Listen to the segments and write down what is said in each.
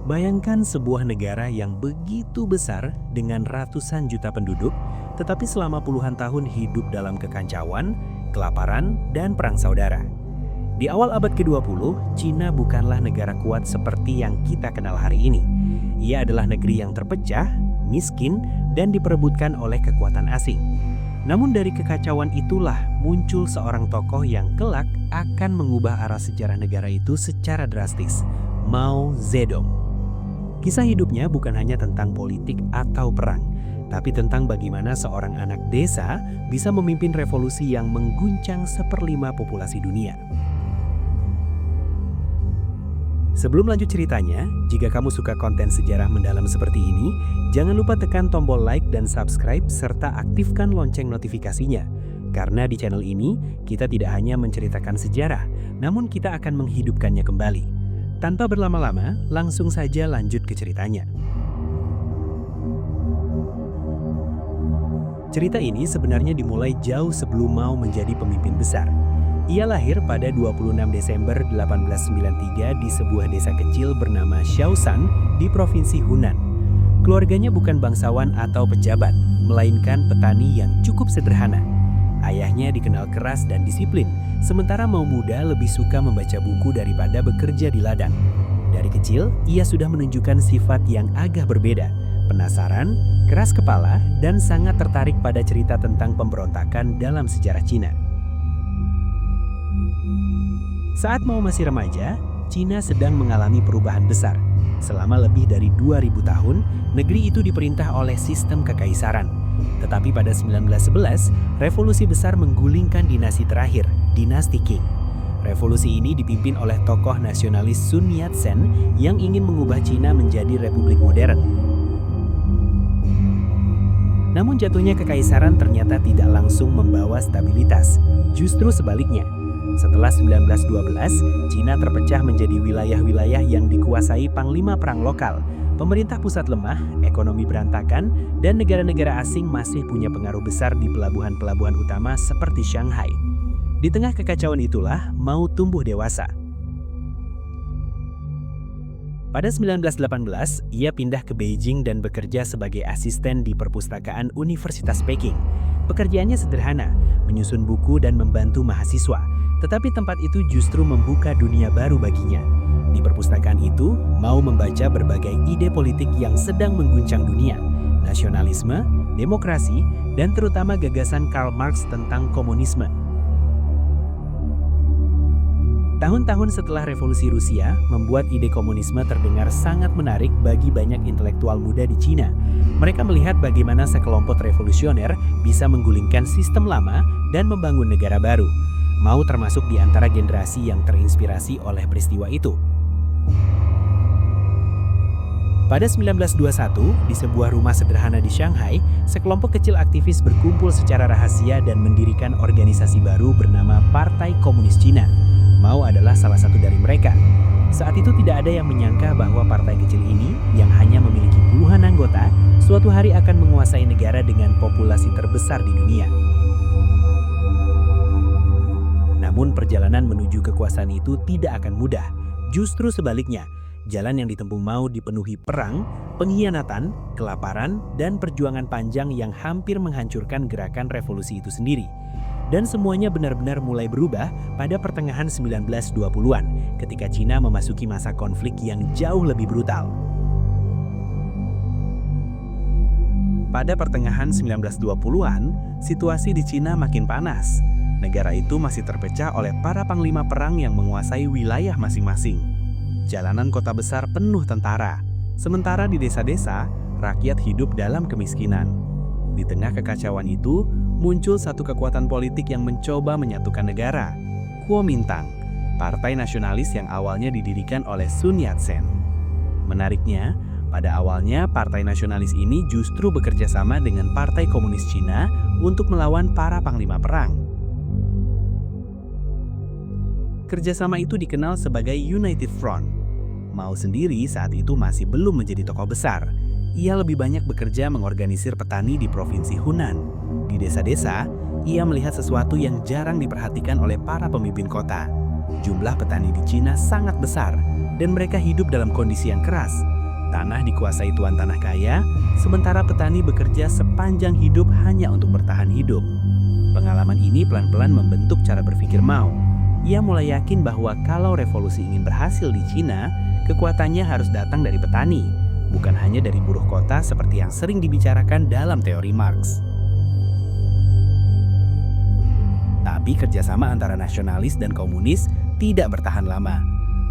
Bayangkan sebuah negara yang begitu besar dengan ratusan juta penduduk, tetapi selama puluhan tahun hidup dalam kekacauan, kelaparan, dan perang saudara. Di awal abad ke-20, Cina bukanlah negara kuat seperti yang kita kenal hari ini. Ia adalah negeri yang terpecah, miskin, dan diperebutkan oleh kekuatan asing. Namun dari kekacauan itulah muncul seorang tokoh yang kelak akan mengubah arah sejarah negara itu secara drastis, Mao Zedong. Kisah hidupnya bukan hanya tentang politik atau perang, tapi tentang bagaimana seorang anak desa bisa memimpin revolusi yang mengguncang 1/5 populasi dunia. Sebelum lanjut ceritanya, jika kamu suka konten sejarah mendalam seperti ini, jangan lupa tekan tombol like dan subscribe serta aktifkan lonceng notifikasinya. Karena di channel ini, kita tidak hanya menceritakan sejarah, namun kita akan menghidupkannya kembali. Tanpa berlama-lama, langsung saja lanjut ke ceritanya. Cerita ini sebenarnya dimulai jauh sebelum Mao menjadi pemimpin besar. Ia lahir pada 26 Desember 1893 di sebuah desa kecil bernama Shaoshan di Provinsi Hunan. Keluarganya bukan bangsawan atau pejabat, melainkan petani yang cukup sederhana. Ayahnya dikenal keras dan disiplin, sementara Mao muda lebih suka membaca buku daripada bekerja di ladang. Dari kecil, ia sudah menunjukkan sifat yang agak berbeda, penasaran, keras kepala, dan sangat tertarik pada cerita tentang pemberontakan dalam sejarah Cina. Saat Mao masih remaja, Cina sedang mengalami perubahan besar. Selama lebih dari 2000 tahun, negeri itu diperintah oleh sistem kekaisaran. Tetapi pada 1911, revolusi besar menggulingkan dinasti terakhir, dinasti Qing. Revolusi ini dipimpin oleh tokoh nasionalis Sun Yat-sen yang ingin mengubah Cina menjadi republik modern. Namun jatuhnya kekaisaran ternyata tidak langsung membawa stabilitas, justru sebaliknya. Setelah 1912, Cina terpecah menjadi wilayah-wilayah yang dikuasai panglima perang lokal. Pemerintah pusat lemah, ekonomi berantakan, dan negara-negara asing masih punya pengaruh besar di pelabuhan-pelabuhan utama seperti Shanghai. Di tengah kekacauan itulah, Mao tumbuh dewasa. Pada 1918, ia pindah ke Beijing dan bekerja sebagai asisten di perpustakaan Universitas Peking. Pekerjaannya sederhana, menyusun buku dan membantu mahasiswa. Tetapi tempat itu justru membuka dunia baru baginya. Di perpustakaan itu, Mao membaca berbagai ide politik yang sedang mengguncang dunia, nasionalisme, demokrasi, dan terutama gagasan Karl Marx tentang komunisme. Tahun-tahun setelah revolusi Rusia, membuat ide komunisme terdengar sangat menarik bagi banyak intelektual muda di Cina. Mereka melihat bagaimana sekelompok revolusioner bisa menggulingkan sistem lama dan membangun negara baru. Mao termasuk di antara generasi yang terinspirasi oleh peristiwa itu. Pada 1921, di sebuah rumah sederhana di Shanghai, sekelompok kecil aktivis berkumpul secara rahasia dan mendirikan organisasi baru bernama Partai Komunis Cina. Mao adalah salah satu dari mereka. Saat itu tidak ada yang menyangka bahwa partai kecil ini, yang hanya memiliki puluhan anggota, suatu hari akan menguasai negara dengan populasi terbesar di dunia. Namun perjalanan menuju kekuasaan itu tidak akan mudah. Justru sebaliknya, jalan yang ditempuh Mao dipenuhi perang, pengkhianatan, kelaparan, dan perjuangan panjang yang hampir menghancurkan gerakan revolusi itu sendiri. Dan semuanya benar-benar mulai berubah pada pertengahan 1920-an, ketika Cina memasuki masa konflik yang jauh lebih brutal. Pada pertengahan 1920-an, situasi di Cina makin panas. Negara itu masih terpecah oleh para panglima perang yang menguasai wilayah masing-masing. Jalanan kota besar penuh tentara. Sementara di desa-desa, rakyat hidup dalam kemiskinan. Di tengah kekacauan itu, muncul satu kekuatan politik yang mencoba menyatukan negara. Kuomintang, partai nasionalis yang awalnya didirikan oleh Sun Yat-sen. Menariknya, pada awalnya partai nasionalis ini justru bekerja sama dengan Partai Komunis Cina untuk melawan para panglima perang. Kerjasama itu dikenal sebagai United Front. Mao sendiri saat itu masih belum menjadi tokoh besar. Ia lebih banyak bekerja mengorganisir petani di Provinsi Hunan. Di desa-desa, ia melihat sesuatu yang jarang diperhatikan oleh para pemimpin kota. Jumlah petani di Cina sangat besar, dan mereka hidup dalam kondisi yang keras. Tanah dikuasai tuan tanah kaya, sementara petani bekerja sepanjang hidup hanya untuk bertahan hidup. Pengalaman ini pelan-pelan membentuk cara berpikir Mao. Ia mulai yakin bahwa kalau revolusi ingin berhasil di Cina, kekuatannya harus datang dari petani, bukan hanya dari buruh kota seperti yang sering dibicarakan dalam teori Marx. Tapi kerjasama antara nasionalis dan komunis tidak bertahan lama.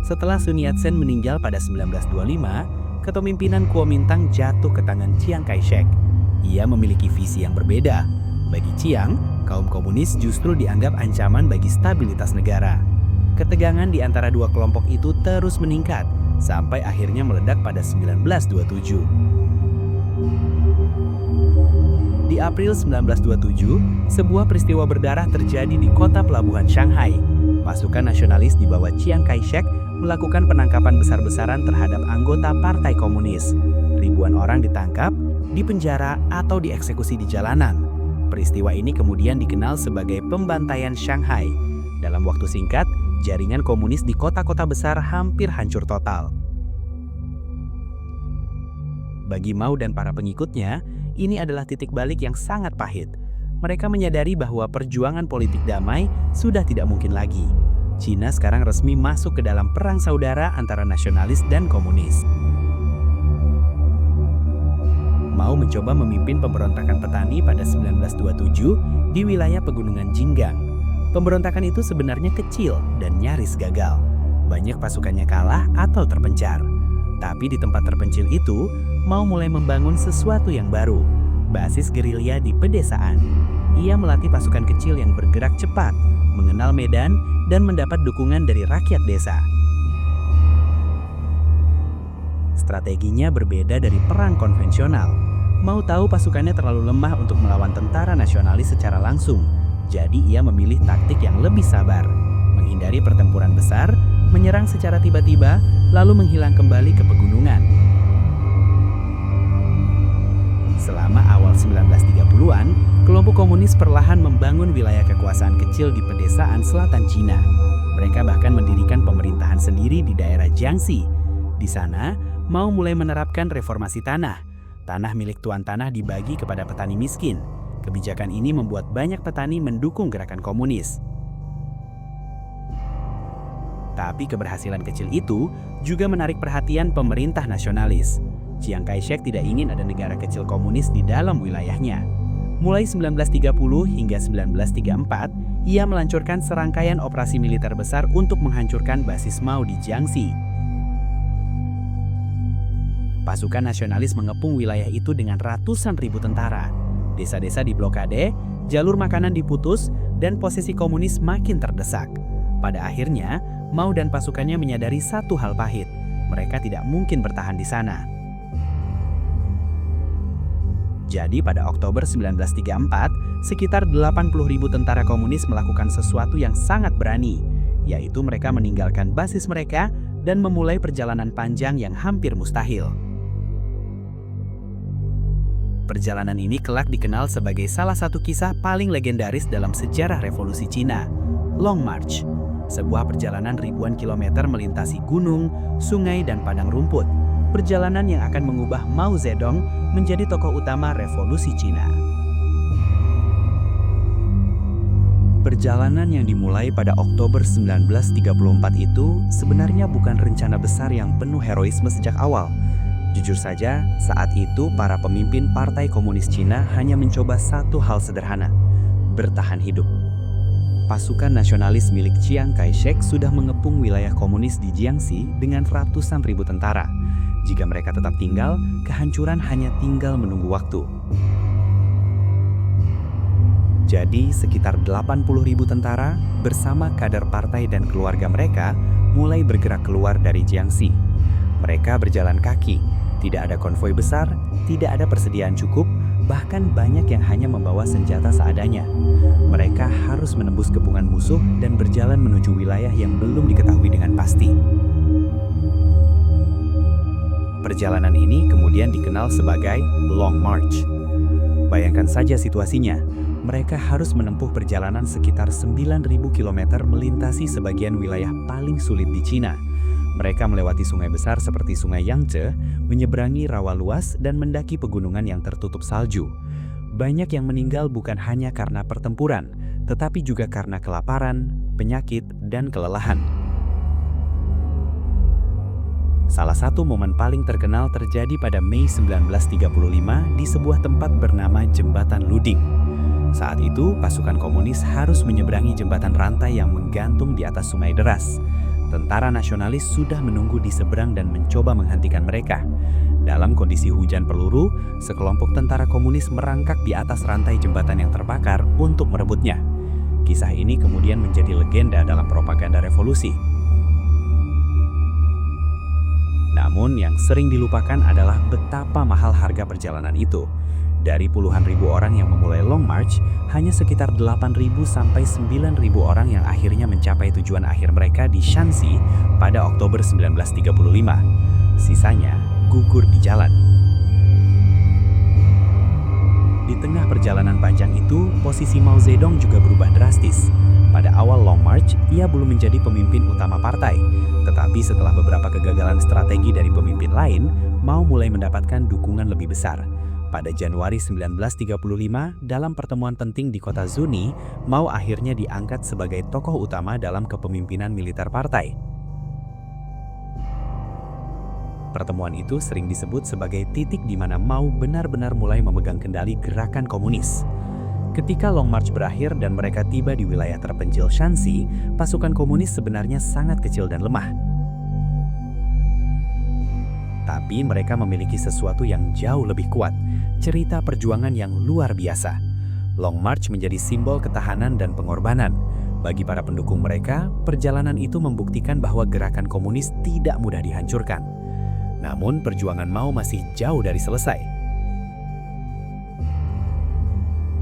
Setelah Sun Yat-sen meninggal pada 1925, kepemimpinan Kuomintang jatuh ke tangan Chiang Kai-shek. Ia memiliki visi yang berbeda. Bagi Chiang, kaum komunis justru dianggap ancaman bagi stabilitas negara. Ketegangan di antara dua kelompok itu terus meningkat, sampai akhirnya meledak pada 1927. Di April 1927, sebuah peristiwa berdarah terjadi di kota pelabuhan Shanghai. Pasukan nasionalis di bawah Chiang Kai-shek melakukan penangkapan besar-besaran terhadap anggota Partai Komunis. Ribuan orang ditangkap, dipenjara, atau dieksekusi di jalanan. Peristiwa ini kemudian dikenal sebagai pembantaian Shanghai. Dalam waktu singkat, jaringan komunis di kota-kota besar hampir hancur total. Bagi Mao dan para pengikutnya, ini adalah titik balik yang sangat pahit. Mereka menyadari bahwa perjuangan politik damai sudah tidak mungkin lagi. Cina sekarang resmi masuk ke dalam perang saudara antara nasionalis dan komunis. Mao mencoba memimpin pemberontakan petani pada 1927 di wilayah pegunungan Jinggang. Pemberontakan itu sebenarnya kecil dan nyaris gagal. Banyak pasukannya kalah atau terpencar. Tapi di tempat terpencil itu, Mao mulai membangun sesuatu yang baru, basis gerilya di pedesaan. Ia melatih pasukan kecil yang bergerak cepat, mengenal medan, dan mendapat dukungan dari rakyat desa. Strateginya berbeda dari perang konvensional. Mao tahu pasukannya terlalu lemah untuk melawan tentara nasionalis secara langsung, jadi ia memilih taktik yang lebih sabar, menghindari pertempuran besar, menyerang secara tiba-tiba, lalu menghilang kembali ke pegunungan. Selama awal 1930-an, kelompok komunis perlahan membangun wilayah kekuasaan kecil di pedesaan selatan Cina. Mereka bahkan mendirikan pemerintahan sendiri di daerah Jiangxi. Di sana, Mao mulai menerapkan reformasi tanah. Tanah milik tuan tanah dibagi kepada petani miskin. Kebijakan ini membuat banyak petani mendukung gerakan komunis. Tapi keberhasilan kecil itu juga menarik perhatian pemerintah nasionalis. Chiang Kai-shek tidak ingin ada negara kecil komunis di dalam wilayahnya. Mulai 1930 hingga 1934, ia melancarkan serangkaian operasi militer besar untuk menghancurkan basis Mao di Jiangxi. Pasukan nasionalis mengepung wilayah itu dengan ratusan ribu tentara. Desa-desa diblokade, jalur makanan diputus, dan posisi komunis makin terdesak. Pada akhirnya, Mao dan pasukannya menyadari satu hal pahit. Mereka tidak mungkin bertahan di sana. Jadi pada Oktober 1934, sekitar 80.000 tentara komunis melakukan sesuatu yang sangat berani, yaitu mereka meninggalkan basis mereka dan memulai perjalanan panjang yang hampir mustahil. Perjalanan ini kelak dikenal sebagai salah satu kisah paling legendaris dalam sejarah revolusi Cina, Long March, sebuah perjalanan ribuan kilometer melintasi gunung, sungai, dan padang rumput. Perjalanan yang akan mengubah Mao Zedong menjadi tokoh utama revolusi Cina. Perjalanan yang dimulai pada Oktober 1934 itu sebenarnya bukan rencana besar yang penuh heroisme sejak awal. Jujur saja, saat itu para pemimpin Partai Komunis Cina hanya mencoba satu hal sederhana, bertahan hidup. Pasukan nasionalis milik Chiang Kai-shek sudah mengepung wilayah komunis di Jiangxi dengan ratusan ribu tentara. Jika mereka tetap tinggal, kehancuran hanya tinggal menunggu waktu. Jadi, sekitar 80.000 tentara bersama kader partai dan keluarga mereka mulai bergerak keluar dari Jiangxi. Mereka berjalan kaki, tidak ada konvoi besar, tidak ada persediaan cukup, bahkan banyak yang hanya membawa senjata seadanya. Mereka harus menembus kepungan musuh dan berjalan menuju wilayah yang belum diketahui dengan pasti. Perjalanan ini kemudian dikenal sebagai Long March. Bayangkan saja situasinya, mereka harus menempuh perjalanan sekitar 9.000 km melintasi sebagian wilayah paling sulit di Cina. Mereka melewati sungai besar seperti Sungai Yangtze, menyeberangi rawa luas dan mendaki pegunungan yang tertutup salju. Banyak yang meninggal bukan hanya karena pertempuran, tetapi juga karena kelaparan, penyakit, dan kelelahan. Salah satu momen paling terkenal terjadi pada Mei 1935 di sebuah tempat bernama Jembatan Luding. Saat itu, pasukan komunis harus menyeberangi jembatan rantai yang menggantung di atas sungai deras. Tentara nasionalis sudah menunggu di seberang dan mencoba menghentikan mereka. Dalam kondisi hujan peluru, sekelompok tentara komunis merangkak di atas rantai jembatan yang terbakar untuk merebutnya. Kisah ini kemudian menjadi legenda dalam propaganda revolusi. Namun yang sering dilupakan adalah betapa mahal harga perjalanan itu. Dari puluhan ribu orang yang memulai Long March, hanya sekitar 8.000 sampai 9.000 orang yang akhirnya mencapai tujuan akhir mereka di Shanxi pada Oktober 1935. Sisanya gugur di jalan. Di tengah perjalanan panjang itu, posisi Mao Zedong juga berubah drastis. Pada awal Long March, ia belum menjadi pemimpin utama partai. Tetapi setelah beberapa kegagalan strategi dari pemimpin lain, Mao mulai mendapatkan dukungan lebih besar. Pada Januari 1935, dalam pertemuan penting di kota Zuni, Mao akhirnya diangkat sebagai tokoh utama dalam kepemimpinan militer partai. Pertemuan itu sering disebut sebagai titik di mana Mao benar-benar mulai memegang kendali gerakan komunis. Ketika Long March berakhir dan mereka tiba di wilayah terpencil Shanxi, pasukan komunis sebenarnya sangat kecil dan lemah. Tapi mereka memiliki sesuatu yang jauh lebih kuat, cerita perjuangan yang luar biasa. Long March menjadi simbol ketahanan dan pengorbanan. Bagi para pendukung mereka, perjalanan itu membuktikan bahwa gerakan komunis tidak mudah dihancurkan. Namun perjuangan Mao masih jauh dari selesai.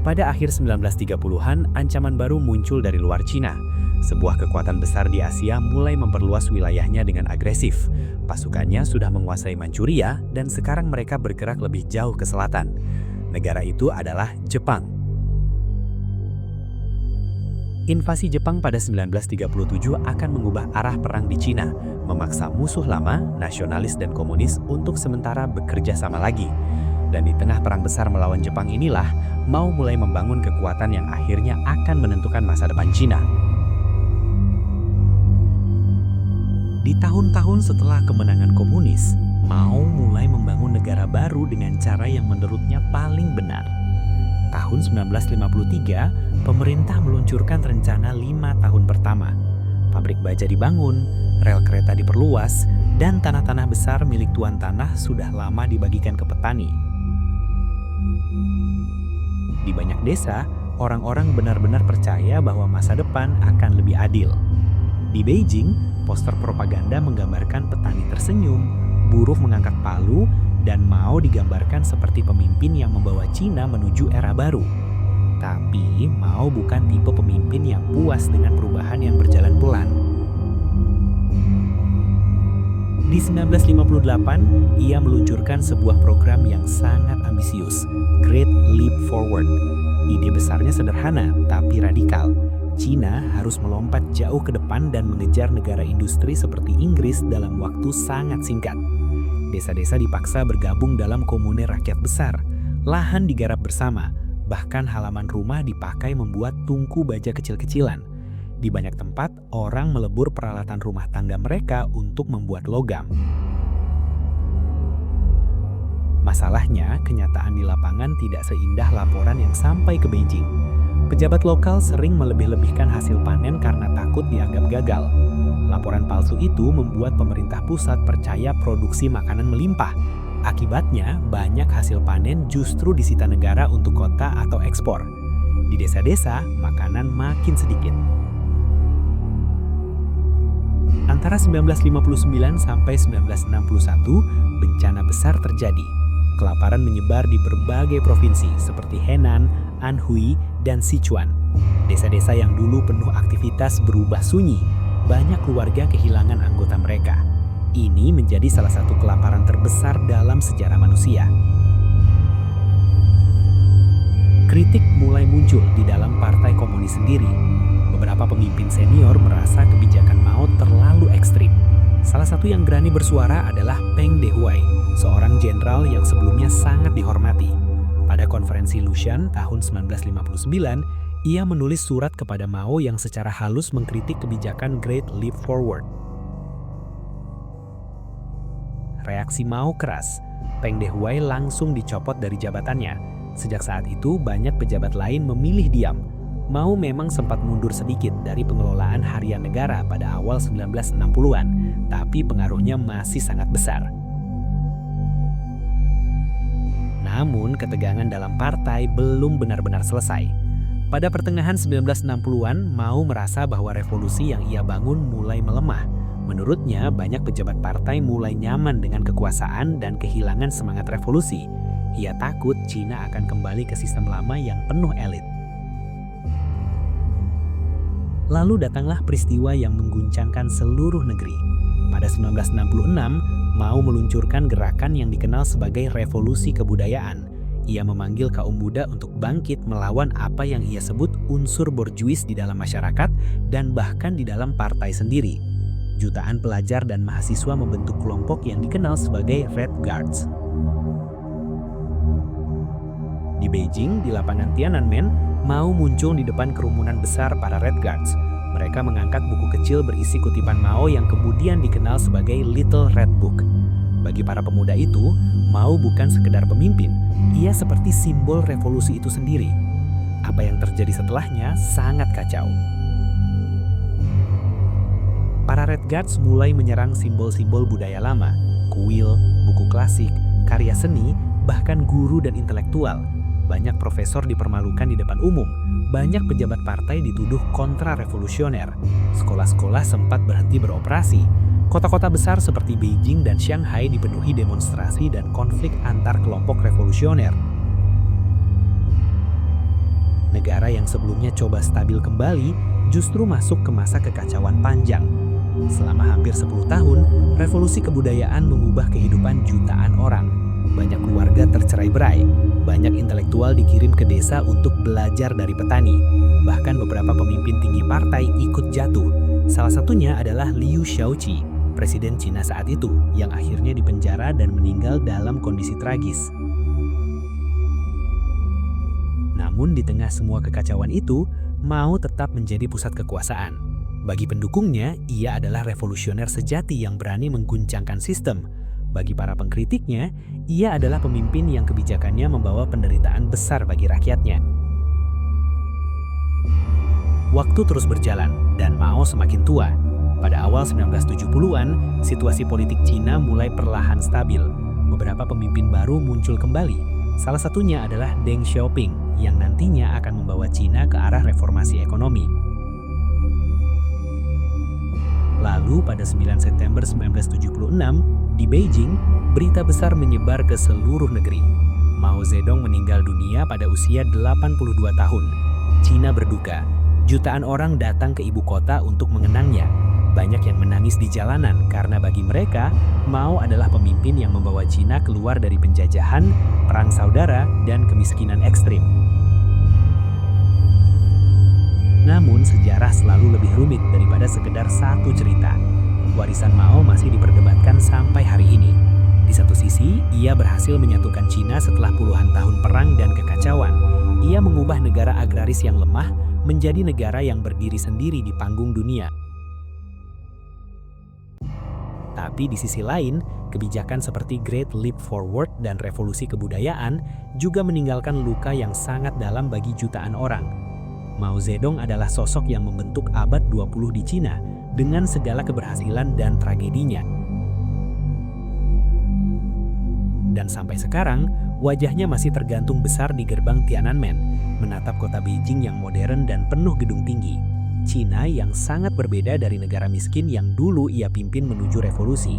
Pada akhir 1930-an, ancaman baru muncul dari luar Cina. Sebuah kekuatan besar di Asia mulai memperluas wilayahnya dengan agresif. Pasukannya sudah menguasai Manchuria dan sekarang mereka bergerak lebih jauh ke selatan. Negara itu adalah Jepang. Invasi Jepang pada 1937 akan mengubah arah perang di Cina, memaksa musuh lama, nasionalis dan komunis untuk sementara bekerja sama lagi. Dan di tengah perang besar melawan Jepang inilah, Mao mulai membangun kekuatan yang akhirnya akan menentukan masa depan Cina. Di tahun-tahun setelah kemenangan komunis, Mao mulai membangun negara baru dengan cara yang menurutnya paling benar. Tahun 1953, pemerintah meluncurkan rencana 5 tahun pertama. Pabrik baja dibangun, rel kereta diperluas, dan tanah-tanah besar milik tuan tanah sudah lama dibagikan ke petani. Di banyak desa, orang-orang benar-benar percaya bahwa masa depan akan lebih adil. Di Beijing, poster propaganda menggambarkan petani tersenyum, buruh mengangkat palu, dan Mao digambarkan seperti pemimpin yang membawa Cina menuju era baru. Tapi Mao bukan tipe pemimpin yang puas dengan perubahan yang berjalan pelan. Di 1958, ia meluncurkan sebuah program yang sangat ambisius, Great Leap Forward. Ide besarnya sederhana tapi radikal. Cina harus melompat jauh ke depan dan mengejar negara industri seperti Inggris dalam waktu sangat singkat. Desa-desa dipaksa bergabung dalam komune rakyat besar. Lahan digarap bersama, bahkan halaman rumah dipakai membuat tungku baja kecil-kecilan. Di banyak tempat, orang melebur peralatan rumah tangga mereka untuk membuat logam. Masalahnya, kenyataan di lapangan tidak seindah laporan yang sampai ke Beijing. Pejabat lokal sering melebih-lebihkan hasil panen karena takut dianggap gagal. Laporan palsu itu membuat pemerintah pusat percaya produksi makanan melimpah. Akibatnya, banyak hasil panen justru disita negara untuk kota atau ekspor. Di desa-desa, makanan makin sedikit. Antara 1959 sampai 1961, bencana besar terjadi. Kelaparan menyebar di berbagai provinsi seperti Henan, Anhui, dan Sichuan. Desa-desa yang dulu penuh aktivitas berubah sunyi. Banyak keluarga kehilangan anggota mereka. Ini menjadi salah satu kelaparan terbesar dalam sejarah manusia. Kritik mulai muncul di dalam partai komunis sendiri. Beberapa pemimpin senior merasa kebijakan Mao terlalu ekstrim. Salah satu yang berani bersuara adalah Peng Dehuai, seorang jenderal yang sebelumnya sangat dihormati. Pada konferensi Lushan tahun 1959, ia menulis surat kepada Mao yang secara halus mengkritik kebijakan Great Leap Forward. Reaksi Mao keras. Peng Dehuai langsung dicopot dari jabatannya. Sejak saat itu, banyak pejabat lain memilih diam. Mao memang sempat mundur sedikit dari pengelolaan harian negara pada awal 1960-an, tapi pengaruhnya masih sangat besar. Namun, ketegangan dalam partai belum benar-benar selesai. Pada pertengahan 1960-an, Mao merasa bahwa revolusi yang ia bangun mulai melemah. Menurutnya, banyak pejabat partai mulai nyaman dengan kekuasaan dan kehilangan semangat revolusi. Ia takut Cina akan kembali ke sistem lama yang penuh elit. Lalu datanglah peristiwa yang mengguncangkan seluruh negeri. Pada 1966, Mao meluncurkan gerakan yang dikenal sebagai revolusi kebudayaan. Ia memanggil kaum muda untuk bangkit melawan apa yang ia sebut unsur borjuis di dalam masyarakat dan bahkan di dalam partai sendiri. Jutaan pelajar dan mahasiswa membentuk kelompok yang dikenal sebagai Red Guards. Di Beijing, di lapangan Tiananmen, Mao muncul di depan kerumunan besar para Red Guards. Mereka mengangkat buku kecil berisi kutipan Mao yang kemudian dikenal sebagai Little Red Book. Bagi para pemuda itu, Mao bukan sekedar pemimpin, ia seperti simbol revolusi itu sendiri. Apa yang terjadi setelahnya sangat kacau. Para Red Guards mulai menyerang simbol-simbol budaya lama, kuil, buku klasik, karya seni, bahkan guru dan intelektual. Banyak profesor dipermalukan di depan umum, banyak pejabat partai dituduh kontra-revolusioner. Sekolah-sekolah sempat berhenti beroperasi. Kota-kota besar seperti Beijing dan Shanghai dipenuhi demonstrasi dan konflik antar kelompok revolusioner. Negara yang sebelumnya coba stabil kembali justru masuk ke masa kekacauan panjang. Selama hampir 10 tahun, revolusi kebudayaan mengubah kehidupan jutaan orang. Banyak keluarga tercerai-berai, banyak intelektual dikirim ke desa untuk belajar dari petani. Bahkan beberapa pemimpin tinggi partai ikut jatuh. Salah satunya adalah Liu Shaoqi, presiden Cina saat itu, yang akhirnya dipenjara dan meninggal dalam kondisi tragis. Namun di tengah semua kekacauan itu, Mao tetap menjadi pusat kekuasaan. Bagi pendukungnya, ia adalah revolusioner sejati yang berani mengguncangkan sistem. Bagi para pengkritiknya, ia adalah pemimpin yang kebijakannya membawa penderitaan besar bagi rakyatnya. Waktu terus berjalan, dan Mao semakin tua. Pada awal 1970-an, situasi politik Cina mulai perlahan stabil. Beberapa pemimpin baru muncul kembali. Salah satunya adalah Deng Xiaoping, yang nantinya akan membawa Cina ke arah reformasi ekonomi. Lalu pada 9 September 1976, di Beijing, berita besar menyebar ke seluruh negeri. Mao Zedong meninggal dunia pada usia 82 tahun. Cina berduka. Jutaan orang datang ke ibu kota untuk mengenangnya. Banyak yang menangis di jalanan karena bagi mereka, Mao adalah pemimpin yang membawa Cina keluar dari penjajahan, perang saudara, dan kemiskinan ekstrim. Namun, sejarah selalu lebih rumit daripada sekedar satu cerita. Warisan Mao masih diperdebatkan sampai hari ini. Di satu sisi, ia berhasil menyatukan Cina setelah puluhan tahun perang dan kekacauan. Ia mengubah negara agraris yang lemah menjadi negara yang berdiri sendiri di panggung dunia. Tapi di sisi lain, kebijakan seperti Great Leap Forward dan revolusi kebudayaan juga meninggalkan luka yang sangat dalam bagi jutaan orang. Mao Zedong adalah sosok yang membentuk abad 20 di Cina dengan segala keberhasilan dan tragedinya. Dan sampai sekarang, wajahnya masih tergantung besar di gerbang Tiananmen, menatap kota Beijing yang modern dan penuh gedung tinggi. Cina yang sangat berbeda dari negara miskin yang dulu ia pimpin menuju revolusi.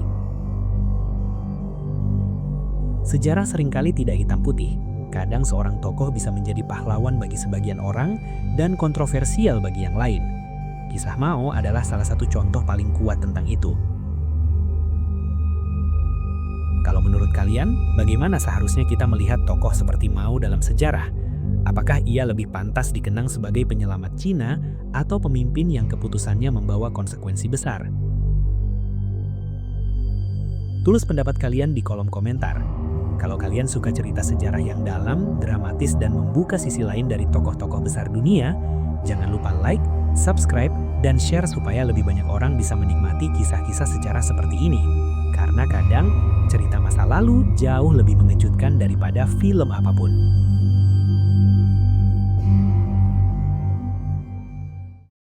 Sejarah seringkali tidak hitam putih. Kadang seorang tokoh bisa menjadi pahlawan bagi sebagian orang dan kontroversial bagi yang lain. Kisah Mao adalah salah satu contoh paling kuat tentang itu. Kalau menurut kalian, bagaimana seharusnya kita melihat tokoh seperti Mao dalam sejarah? Apakah ia lebih pantas dikenang sebagai penyelamat Cina atau pemimpin yang keputusannya membawa konsekuensi besar? Tulis pendapat kalian di kolom komentar. Kalau kalian suka cerita sejarah yang dalam, dramatis, dan membuka sisi lain dari tokoh-tokoh besar dunia, jangan lupa like, subscribe, dan share supaya lebih banyak orang bisa menikmati kisah-kisah sejarah seperti ini. Karena kadang, cerita masa lalu jauh lebih mengejutkan daripada film apapun.